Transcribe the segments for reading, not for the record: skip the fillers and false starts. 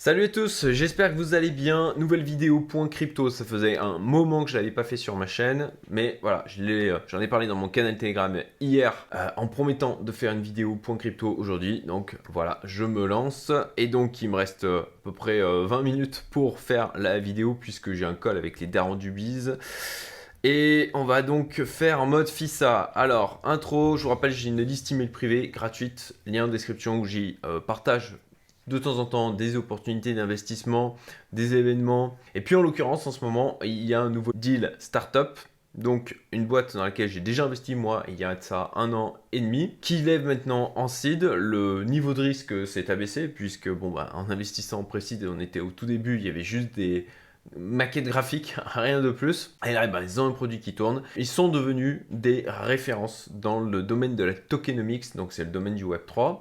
Salut à tous, j'espère que vous allez bien. Nouvelle vidéo point crypto, ça faisait un moment que je l'avais pas fait sur ma chaîne, mais voilà, j'en ai parlé dans mon canal Telegram hier en promettant de faire une vidéo point crypto aujourd'hui. Donc voilà, je me lance et donc il me reste à peu près 20 minutes pour faire la vidéo puisque j'ai un call avec les darons du biz. Et on va donc faire en mode FISA. Alors, intro, je vous rappelle, j'ai une liste email privée gratuite, lien en description où j'y partage de temps en temps des opportunités d'investissement, des événements. Et puis en l'occurrence, en ce moment, il y a un nouveau deal startup. Donc une boîte dans laquelle j'ai déjà investi moi il y a de ça 1 an et demi, qui lève maintenant en seed. Le niveau de risque s'est abaissé puisque en investissant en pré-seed, on était au tout début, il y avait juste des maquettes graphiques, rien de plus. Et là, ils ont un produit qui tourne. Ils sont devenus des références dans le domaine de la tokenomics, donc c'est le domaine du Web3.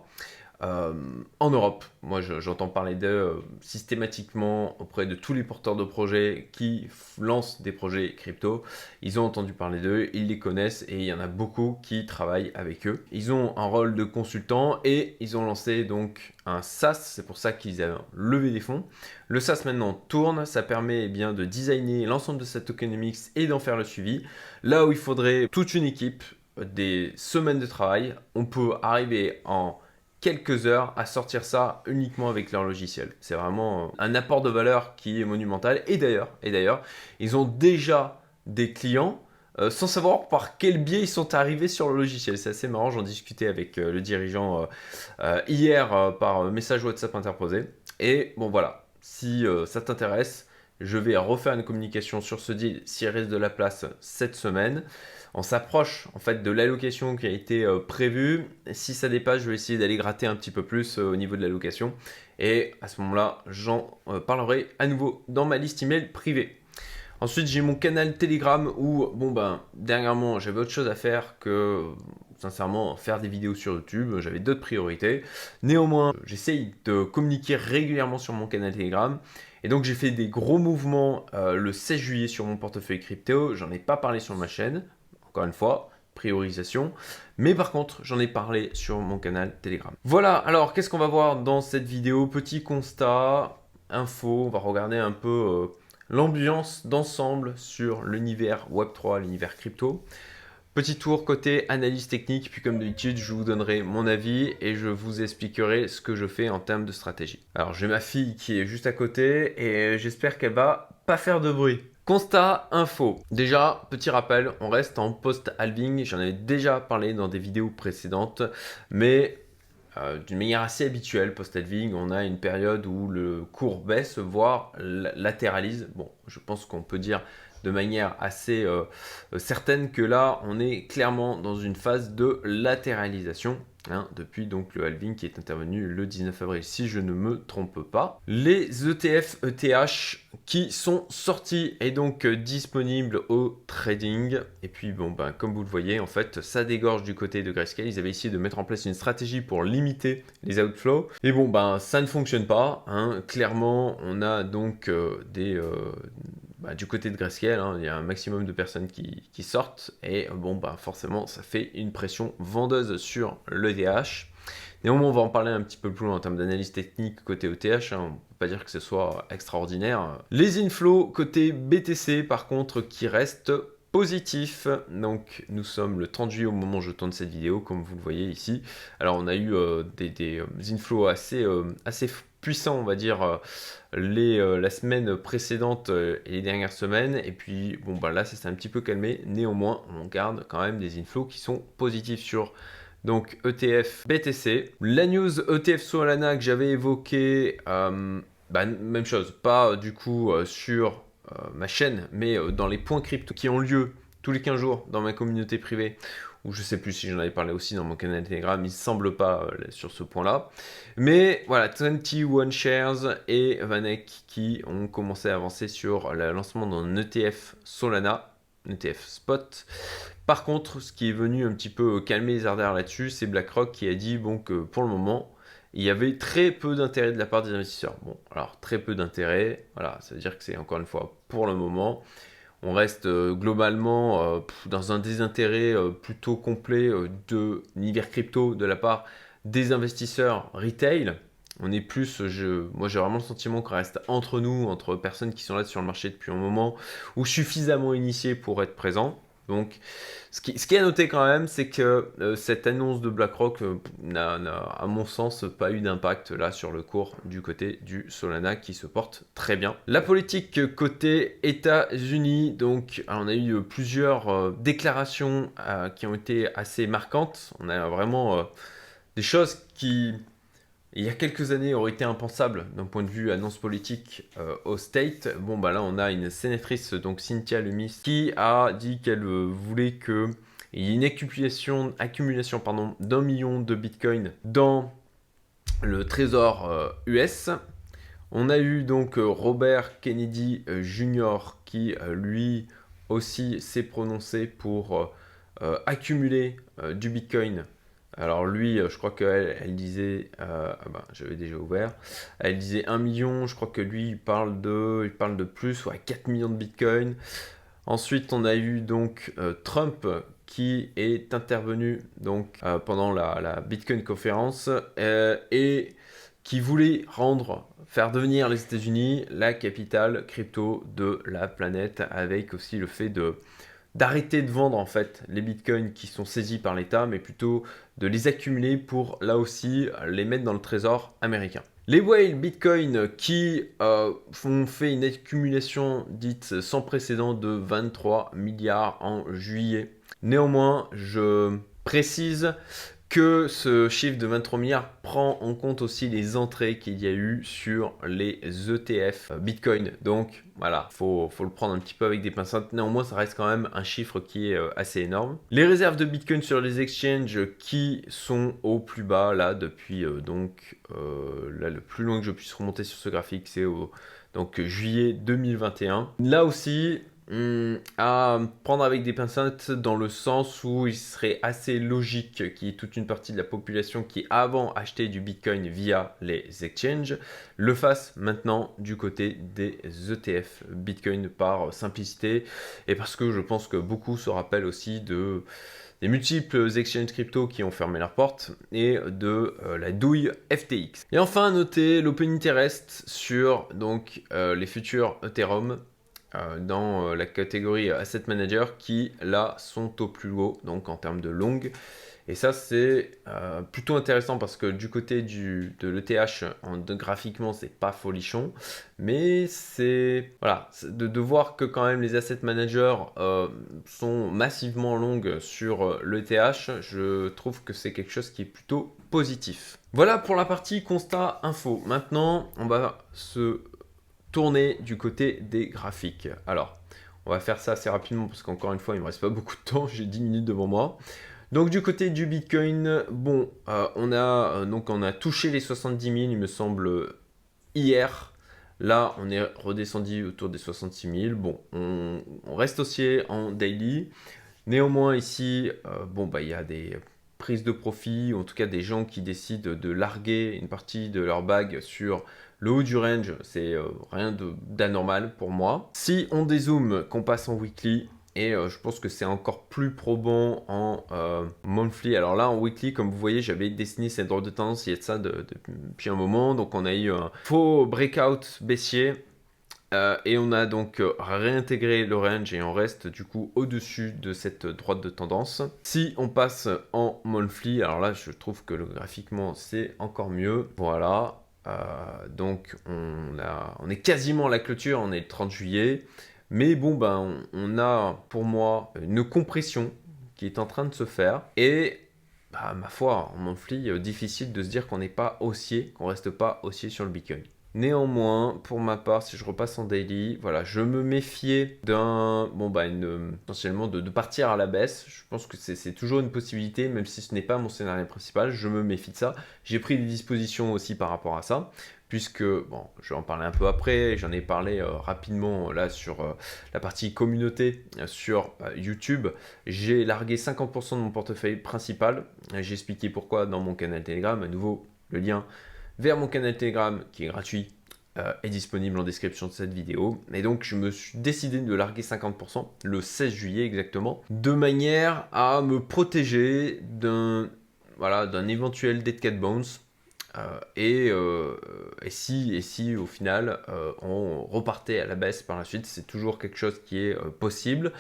En Europe, moi j'entends parler d'eux systématiquement auprès de tous les porteurs de projets qui lancent des projets crypto. Ils ont entendu parler d'eux, ils les connaissent et il y en a beaucoup qui travaillent avec eux. Ils ont un rôle de consultant et ils ont lancé donc un SaaS, c'est pour ça qu'ils ont levé des fonds. Le SaaS maintenant tourne, ça permet bien de designer l'ensemble de cette tokenomics et d'en faire le suivi. Là où il faudrait toute une équipe, des semaines de travail, on peut arriver en quelques heures à sortir ça uniquement avec leur logiciel. C'est vraiment un apport de valeur qui est monumental. Et d'ailleurs, ils ont déjà des clients sans savoir par quel biais ils sont arrivés sur le logiciel. C'est assez marrant, j'en discutais avec le dirigeant hier par message WhatsApp interposé. Et bon voilà, si ça t'intéresse, je vais refaire une communication sur ce deal s'il reste de la place cette semaine. On s'approche en fait de l'allocation qui a été prévue. Si ça dépasse, je vais essayer d'aller gratter un petit peu plus au niveau de l'allocation. Et à ce moment-là, j'en parlerai à nouveau dans ma liste email privée. Ensuite, j'ai mon canal Telegram où, dernièrement, j'avais autre chose à faire que, sincèrement, faire des vidéos sur YouTube. J'avais d'autres priorités. Néanmoins, j'essaye de communiquer régulièrement sur mon canal Telegram. Et donc, j'ai fait des gros mouvements le 16 juillet sur mon portefeuille crypto. J'en ai pas parlé sur ma chaîne. Encore une fois, priorisation. Mais par contre, j'en ai parlé sur mon canal Telegram. Voilà, alors qu'est-ce qu'on va voir dans cette vidéo? Petit constat, info, on va regarder un peu l'ambiance d'ensemble sur l'univers Web3, l'univers crypto. Petit tour côté analyse technique, puis comme d'habitude, je vous donnerai mon avis et je vous expliquerai ce que je fais en termes de stratégie. Alors j'ai ma fille qui est juste à côté et j'espère qu'elle va pas faire de bruit. Constat info. Déjà, petit rappel, on reste en post-halving. J'en avais déjà parlé dans des vidéos précédentes, mais d'une manière assez habituelle, post-halving, on a une période où le cours baisse, voire latéralise. Bon, je pense qu'on peut dire de manière assez certaine que là, on est clairement dans une phase de latéralisation. Depuis donc le halving qui est intervenu le 19 avril, si je ne me trompe pas. Les ETF ETH qui sont sortis et donc disponibles au trading. Et puis comme vous le voyez, en fait, ça dégorge du côté de Grayscale. Ils avaient essayé de mettre en place une stratégie pour limiter les outflows. Et ça ne fonctionne pas. Clairement, on a donc du côté de Grayscale, il y a un maximum de personnes qui sortent et forcément ça fait une pression vendeuse sur l'ETH. Néanmoins, on va en parler un petit peu plus loin en termes d'analyse technique côté ETH, on ne peut pas dire que ce soit extraordinaire. Les inflows côté BTC par contre qui restent positifs. Donc nous sommes le 30 juillet au moment où je tourne cette vidéo, comme vous le voyez ici. Alors on a eu des inflows assez puissants, on va dire, la semaine précédente et les dernières semaines. Et puis là ça s'est un petit peu calmé. Néanmoins, on garde quand même des inflows qui sont positifs sur donc ETF BTC. La news ETF Solana que j'avais évoquée, même chose, pas du coup sur ma chaîne, mais dans les points crypto qui ont lieu tous les 15 jours dans ma communauté privée, ou je sais plus si j'en avais parlé aussi dans mon canal Telegram, il ne semble pas sur ce point-là. Mais voilà, 21 Shares et Vanek qui ont commencé à avancer sur le lancement d'un ETF Solana, ETF Spot. Par contre, ce qui est venu un petit peu calmer les ardeurs là-dessus, c'est BlackRock qui a dit que pour le moment, il y avait très peu d'intérêt de la part des investisseurs. Bon, alors très peu d'intérêt, voilà, ça veut dire que c'est encore une fois pour le moment. On reste globalement dans un désintérêt plutôt complet de l'univers crypto de la part des investisseurs retail. On est plus, moi j'ai vraiment le sentiment qu'on reste entre nous, entre personnes qui sont là sur le marché depuis un moment, ou suffisamment initiées pour être présents. Donc, ce qui est à noter quand même, c'est que cette annonce de BlackRock n'a, à mon sens, pas eu d'impact là sur le cours du côté du Solana qui se porte très bien. La politique côté États-Unis, donc on a eu plusieurs déclarations qui ont été assez marquantes. On a vraiment des choses qui il y a quelques années aurait été impensable d'un point de vue annonce politique au State. Bon, bah là, on a une sénatrice, donc Cynthia Lummis, qui a dit qu'elle voulait qu'il y ait une accumulation d'1 million de bitcoins dans le trésor US. On a eu donc Robert Kennedy Jr. qui, lui aussi, s'est prononcé pour accumuler du bitcoin. Alors lui, je crois qu'elle disait, j'avais déjà ouvert, elle disait 1 million, je crois que lui, il parle de plus, ouais, 4 millions de bitcoin. Ensuite, on a eu donc Trump qui est intervenu donc, pendant la Bitcoin conférence et qui voulait faire devenir les États-Unis la capitale crypto de la planète, avec aussi le fait d'arrêter de vendre en fait les bitcoins qui sont saisis par l'État, mais plutôt de les accumuler pour là aussi les mettre dans le trésor américain. Les whales Bitcoin qui ont fait une accumulation dite sans précédent de 23 milliards en juillet. Néanmoins, je précise que ce chiffre de 23 milliards prend en compte aussi les entrées qu'il y a eu sur les ETF Bitcoin. Donc voilà, faut le prendre un petit peu avec des pincettes. Néanmoins, ça reste quand même un chiffre qui est assez énorme. Les réserves de Bitcoin sur les exchanges qui sont au plus bas là depuis là le plus loin que je puisse remonter sur ce graphique, c'est donc juillet 2021. Là aussi, à prendre avec des pincettes dans le sens où il serait assez logique qu'il y ait toute une partie de la population qui avant achetait du Bitcoin via les exchanges le fasse maintenant du côté des ETF Bitcoin par simplicité et parce que je pense que beaucoup se rappellent aussi des multiples exchanges crypto qui ont fermé leurs portes et de la douille FTX. Et enfin, notez l'open interest sur donc, les futurs Ethereum dans la catégorie Asset Manager qui là sont au plus haut donc en termes de longue. Et ça c'est plutôt intéressant parce que du côté de l'ETH graphiquement c'est pas folichon, mais c'est voilà, de voir que quand même les asset managers sont massivement longues sur l'ETH, je trouve que c'est quelque chose qui est plutôt positif. Voilà pour la partie constat info. Maintenant on va se tourner du côté des graphiques. Alors, on va faire ça assez rapidement parce qu'encore une fois, il ne me reste pas beaucoup de temps, j'ai 10 minutes devant moi. Donc du côté du Bitcoin, bon, on a touché les 70 000, il me semble, hier. Là, on est redescendu autour des 66 000. Bon, on reste haussier en daily. Néanmoins, ici, il y a des prises de profit, ou en tout cas des gens qui décident de larguer une partie de leur bag sur le haut du range, c'est rien d'anormal pour moi. Si on dézoome, qu'on passe en weekly, et je pense que c'est encore plus probant en monthly. Alors là, en weekly, comme vous voyez, j'avais dessiné cette droite de tendance, il y a de ça depuis un moment. Donc on a eu un faux breakout baissier. Et on a donc réintégré le range et on reste du coup au-dessus de cette droite de tendance. Si on passe en monthly, alors là je trouve que graphiquement c'est encore mieux. Voilà. Donc on est quasiment à la clôture, on est le 30 juillet. Mais bon, on a pour moi une compression qui est en train de se faire. Et ma foi, en monthly, difficile de se dire qu'on n'est pas haussier, qu'on reste pas haussier sur le Bitcoin. Néanmoins, pour ma part, si je repasse en daily, voilà, je me méfiais potentiellement de partir à la baisse. Je pense que c'est toujours une possibilité, même si ce n'est pas mon scénario principal, je me méfie de ça. J'ai pris des dispositions aussi par rapport à ça, puisque, je vais en parler un peu après, j'en ai parlé rapidement là sur la partie communauté sur YouTube. J'ai largué 50% de mon portefeuille principal. J'ai expliqué pourquoi dans mon canal Telegram, à nouveau le lien vers mon canal Telegram qui est gratuit est disponible en description de cette vidéo. Et donc je me suis décidé de larguer 50% le 16 juillet exactement, de manière à me protéger d'un éventuel dead cat bounce Et si au final on repartait à la baisse par la suite, c'est toujours quelque chose qui est possible.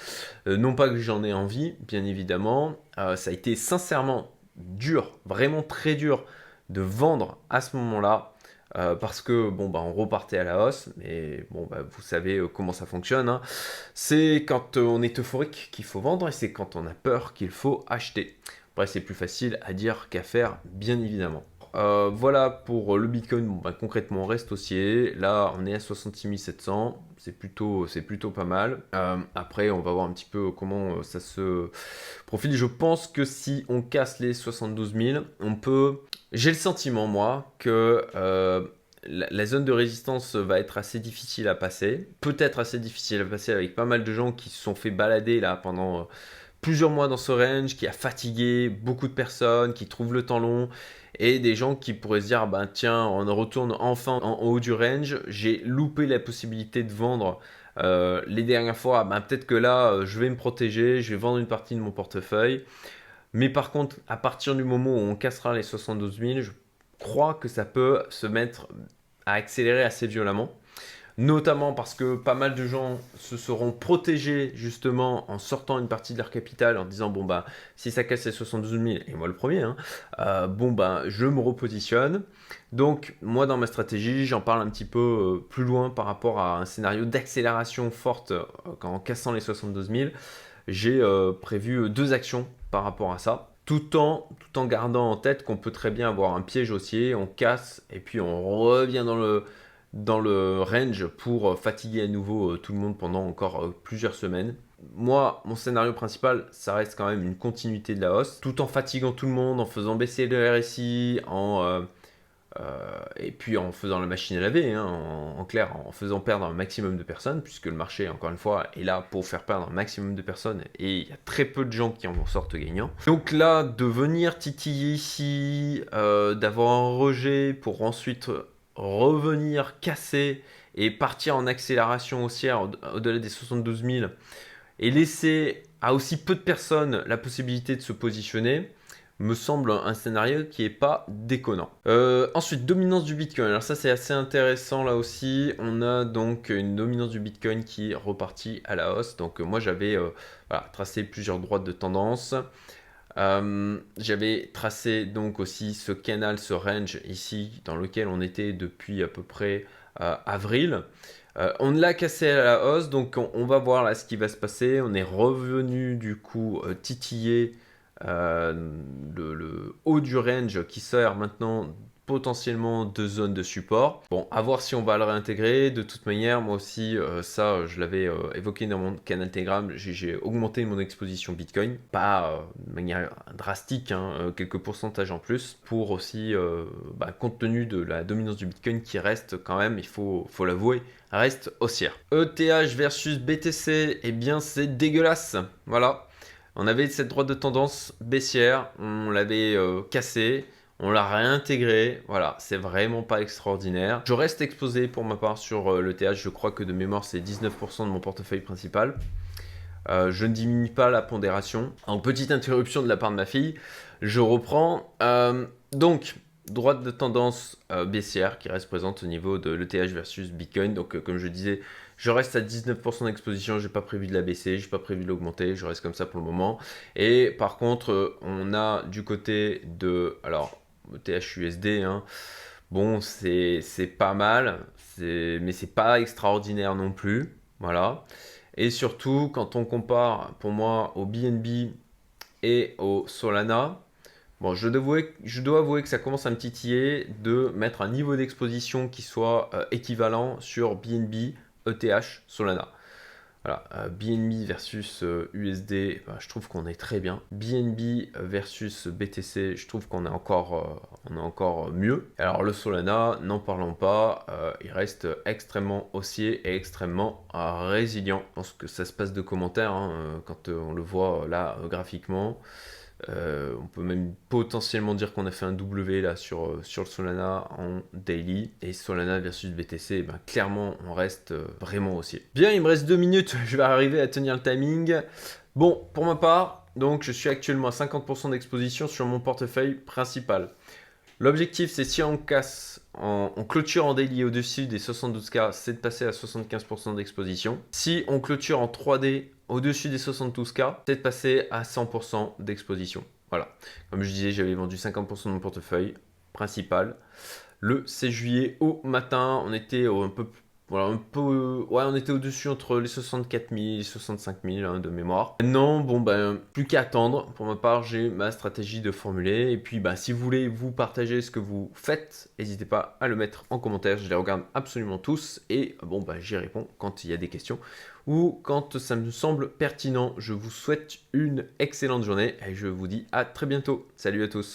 Non pas que j'en ai envie, bien évidemment. Ça a été sincèrement dur, vraiment très dur de vendre à ce moment-là. Parce que bon bah on repartait à la hausse, mais bon bah vous savez comment ça fonctionne, hein. C'est quand on est euphorique qu'il faut vendre et c'est quand on a peur qu'il faut acheter. Après c'est plus facile à dire qu'à faire, bien évidemment. Voilà pour le Bitcoin. Bon, bah, concrètement, on reste haussier. Là, on est à 66 700. C'est plutôt pas mal. Après, on va voir un petit peu comment ça se profile. Je pense que si on casse les 72 000, on peut. J'ai le sentiment, moi, que la zone de résistance va être assez difficile à passer. Peut-être assez difficile à passer avec pas mal de gens qui se sont fait balader là pendant plusieurs mois dans ce range, qui a fatigué beaucoup de personnes, qui trouvent le temps long, et des gens qui pourraient se dire, ah ben tiens, on retourne enfin en haut du range, j'ai loupé la possibilité de vendre les dernières fois, ah ben peut-être que là, je vais me protéger, je vais vendre une partie de mon portefeuille. Mais par contre, à partir du moment où on cassera les 72 000, je crois que ça peut se mettre à accélérer assez violemment. Notamment parce que pas mal de gens se seront protégés justement en sortant une partie de leur capital en disant bon bah si ça casse les 72 000, et moi le premier, hein, bon bah je me repositionne. Donc moi dans ma stratégie j'en parle un petit peu plus loin par rapport à un scénario d'accélération forte en cassant les 72 000. J'ai prévu deux actions par rapport à ça. Tout en gardant en tête qu'on peut très bien avoir un piège haussier, on casse et puis on revient dans le range pour fatiguer à nouveau tout le monde pendant encore plusieurs semaines. Moi, mon scénario principal, ça reste quand même une continuité de la hausse, tout en fatiguant tout le monde, en faisant baisser le RSI, et puis en faisant la machine à laver, hein, en clair, en faisant perdre un maximum de personnes, puisque le marché, encore une fois, est là pour faire perdre un maximum de personnes, et il y a très peu de gens qui en sortent gagnants. Donc là, de venir titiller ici, d'avoir un rejet pour ensuite revenir casser et partir en accélération haussière au-delà des 72 000 et laisser à aussi peu de personnes la possibilité de se positionner, me semble un scénario qui est pas déconnant. Ensuite, dominance du Bitcoin. Alors ça, c'est assez intéressant là aussi. On a donc une dominance du Bitcoin qui est repartie à la hausse. Donc moi, j'avais tracé plusieurs droites de tendance. J'avais tracé donc aussi ce canal, ce range ici, dans lequel on était depuis à peu près avril. On l'a cassé à la hausse, donc on va voir là ce qui va se passer. On est revenu du coup titiller le haut du range qui sert maintenant potentiellement de zone de support. Bon, à voir si on va le réintégrer. De toute manière, moi aussi, ça, je l'avais évoqué dans mon canal Telegram, j'ai augmenté mon exposition Bitcoin, pas de manière drastique, hein, quelques pourcentages en plus, pour aussi, compte tenu de la dominance du Bitcoin qui reste quand même, il faut l'avouer, reste haussière. ETH versus BTC, eh bien c'est dégueulasse, voilà. On avait cette droite de tendance baissière, on l'avait cassée, on l'a réintégré, voilà, c'est vraiment pas extraordinaire. Je reste exposé pour ma part sur l'ETH, je crois que de mémoire c'est 19% de mon portefeuille principal. Je ne diminue pas la pondération. En petite interruption de la part de ma fille, je reprends. Donc, droite de tendance baissière qui reste présente au niveau de l'ETH versus Bitcoin. Donc, comme je disais, je reste à 19% d'exposition, je n'ai pas prévu de la baisser, je n'ai pas prévu de l'augmenter, je reste comme ça pour le moment. Et par contre, on a du côté de, alors, ETH USD, hein, bon, c'est pas mal, mais c'est pas extraordinaire non plus, voilà. Et surtout, quand on compare, pour moi, au BNB et au Solana, bon, je dois avouer que ça commence à me titiller de mettre un niveau d'exposition qui soit équivalent sur BNB, ETH, Solana. Voilà, BNB versus USD, je trouve qu'on est très bien. BNB versus BTC, je trouve qu'on est encore mieux. Alors le Solana, n'en parlons pas, il reste extrêmement haussier et extrêmement résilient. Je pense que ça se passe de commentaires hein, quand on le voit là graphiquement. On peut même potentiellement dire qu'on a fait un W là sur le Solana en daily. Et Solana versus BTC, clairement on reste vraiment haussier. Bien, il me reste 2 minutes, je vais arriver à tenir le timing. Bon, pour ma part, donc je suis actuellement à 50% d'exposition sur mon portefeuille principal. L'objectif, c'est si on casse, on clôture en daily au-dessus des 72K, c'est de passer à 75% d'exposition. Si on clôture en 3D au-dessus des 72K, c'est de passer à 100% d'exposition. Voilà. Comme je disais, j'avais vendu 50% de mon portefeuille principal. Le 16 juillet au matin, on était un peu, voilà, ouais, on était au-dessus entre les 64 000 et 65 000 hein, de mémoire. Maintenant, bon, ben, plus qu'à attendre. Pour ma part, j'ai ma stratégie de formuler. Et puis, ben, si vous voulez vous partager ce que vous faites, n'hésitez pas à le mettre en commentaire. Je les regarde absolument tous. Et bon, ben, j'y réponds quand il y a des questions ou quand ça me semble pertinent. Je vous souhaite une excellente journée et je vous dis à très bientôt. Salut à tous.